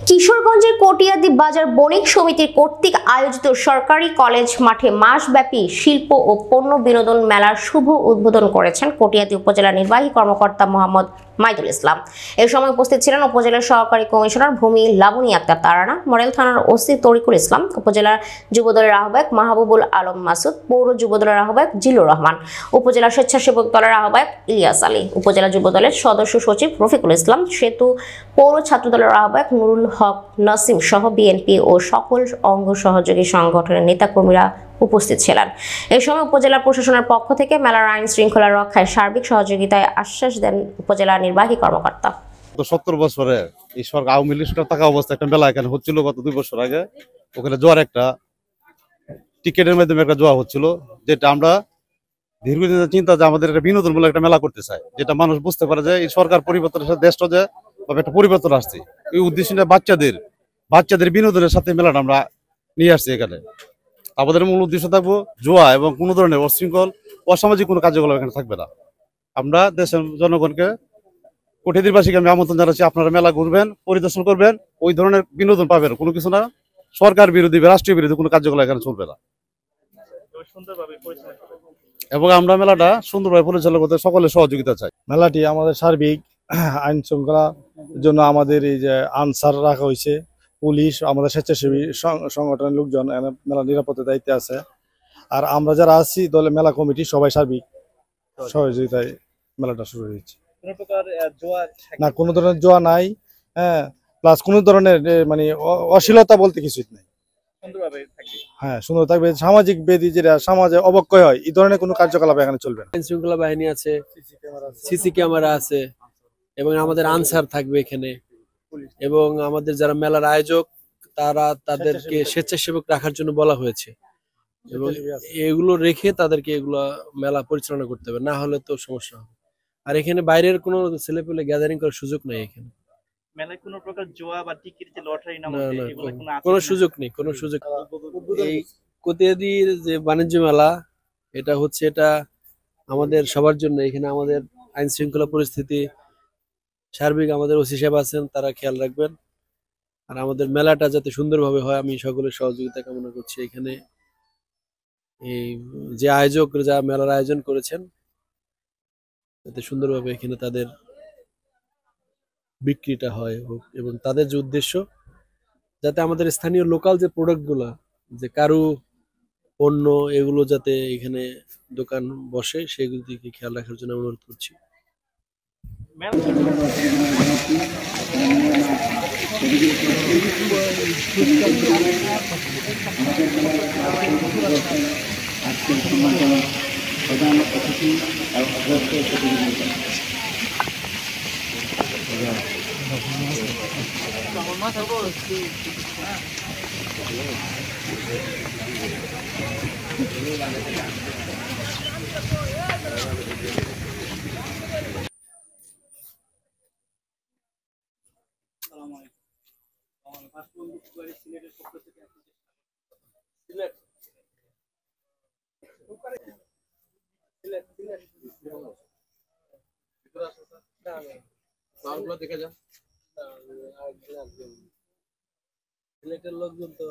কিশোরগঞ্জের কটিয়াদি বাজার বণিক সমিতির কর্তৃক আয়োজিত সরকারি কলেজ মাঠে মাসব্যাপী শিল্প ও পণ্য বিনোদন মেলার শুভ উদ্বোধন করেছেন কটিয়াদি উপজেলা নির্বাহী কর্মকর্তা মোহাম্মদ মাইদুল ইসলাম। এ সময় উপস্থিত ছিলেন উপজেলার সহকারী কমিশনার ভূমি লাবণী আক্তার তারানা, মডেল থানার ওসি তরিকুল ইসলাম, উপজেলার যুবদলের আহ্বায়ক মাহবুবুল আলম মাসুদ, পৌর যুবদলের আহ্বায়ক জিলুর রহমান, উপজেলা স্বেচ্ছাসেবক দলের আহ্বায়ক ইলিয়াস আলী, উপজেলা যুবদলের সদস্য সচিব রফিকুল ইসলাম, সেতু পৌর ছাত্রদলের আহ্বায়ক নুরুল হক নাসিম সহ বিএনপি ও সকল অঙ্গ সহযোগী সংগঠনের নেতাকর্মীরা উপস্থিত ছিলেন। এই সময় উপজেলা প্রশাসনের পক্ষ থেকে মেলার আইন শৃঙ্খলা রক্ষায় সার্বিক সহযোগিতায় আশ্বাস দেন উপজেলা নির্বাহী কর্মকর্তা। 70 বছরে এই সরকার আওয়ামী লীগ সরকার থাকা অবস্থা একটা মেলা এখানে হচ্ছিল গত 2 বছর আগে। ওখানে জোয়ার একটা টিকেটের মাধ্যমে একটা জোয়া হচ্ছিল, যেটা আমরা দীর্ঘদিনের চিন্তা যে আমাদের একটা বিনোদনমূলক একটা মেলা করতে চাই, যেটা মানুষ বুঝতে পারে যে এই সরকার পরিবর্তনের সাথে দেশটা যে একটা পরিবর্তন আসছে। এই উদ্দেশ্য নিয়ে বাচ্চাদের বিনোদনের সাথে মেলাটা আমরা নিয়ে আসছি এখানে। আমাদের মূল উদ্দেশ্য থাকবো জুয়া এবং কোনো ধরনের অশৃঙ্খল অসামাজিক কোনো কার্যকলাপ এখানে থাকবে না। আমরা দেশের জনগণকে কটিয়াদিবাসীকে আমি আমন্ত্রণ জানাচ্ছি, আপনারা মেলা ঘুরবেন, পরিদর্শন করবেন, ওই ধরনের বিনোদন পাবেন, কোনো কিছু না সরকার বিরোধী বা রাষ্ট্রীয় বিরোধী কোনো কার্যকলাপ এখানে চলবে না। এবং আমরা মেলাটা সুন্দরভাবে পরিচালনা করতে সকলের সহযোগিতা চাই। মেলাটি আমাদের সার্বিক আইন শৃঙ্খলার জন্য আমাদের এই যে আনসার রাখা হয়েছে, পুলিশ, আমাদের স্বেচ্ছাসেবী সংগঠনের লোকজন মেলা নিরাপত্তার দায়িত্বে আছে। আর আমরা যারা আছি দলে মেলা কমিটি সবাই সার্বিক সহযোগিতায় মেলাটা শুরু হয়েছে। না, কোনো ধরনের জোয়া নাই, হ্যাঁ, প্লাস কোনো ধরনের মানে অশ্লীলতা বলতে কিছুই নাই। হ্যাঁ, সুন্দর থাকবে। সামাজিক বেদি যেটা সমাজে অবক্ষয় হয়, এই ধরনের কোনো কার্যকলাপ এখানে চলবে না। আইন শৃঙ্খলা বাহিনী আছে, সিসি ক্যামেরা আছে এবং আমাদের আনসার থাকবে এখানে। এবং আমাদের যারা মেলার আয়োজক তাদেরকে স্বেচ্ছাসেবক রাখার জন্য বলা হয়েছে এবং এগুলো রেখে তাদেরকে এগুলো মেলা পরিচালনা করতে হবে, না হলে তো সমস্যা হবে। আর এখানে বাইরের কোনো ছেলেপেলে গ্যাদারিং করার সুযোগ নেই এখানে। মেলায় কোনো প্রকার জুয়া বা টিকিট যে লটারি নাম কোনো সুযোগ নেই, কোনো সুযোগ। এই কটিয়াদির যে বাণিজ্য মেলা এটা হচ্ছে, এটা আমাদের সবার জন্য। এখানে আমাদের আইন শৃঙ্খলা পরিস্থিতি সার্বিক আমাদের ওসি সাহেব আছেন, তারা খেয়াল রাখবেন। আর আমাদের মেলাটা যাতে সুন্দরভাবে হয় আমি সকলের সহযোগিতা কামনা করছি। এখানে এই যে আয়োজক যা মেলার আয়োজন করেছেন যাতে সুন্দরভাবে এখানে তাদের বিক্রিটা হয় এবং তাদের যে উদ্দেশ্য যাতে আমাদের স্থানীয় লোকাল যে প্রোডাক্টগুলো, যে কারু পণ্য, এগুলো যাতে এখানে দোকান বসে সেগুলো দিকে খেয়াল রাখার জন্য অনুরোধ করছি। সিলেটের লোকজন তো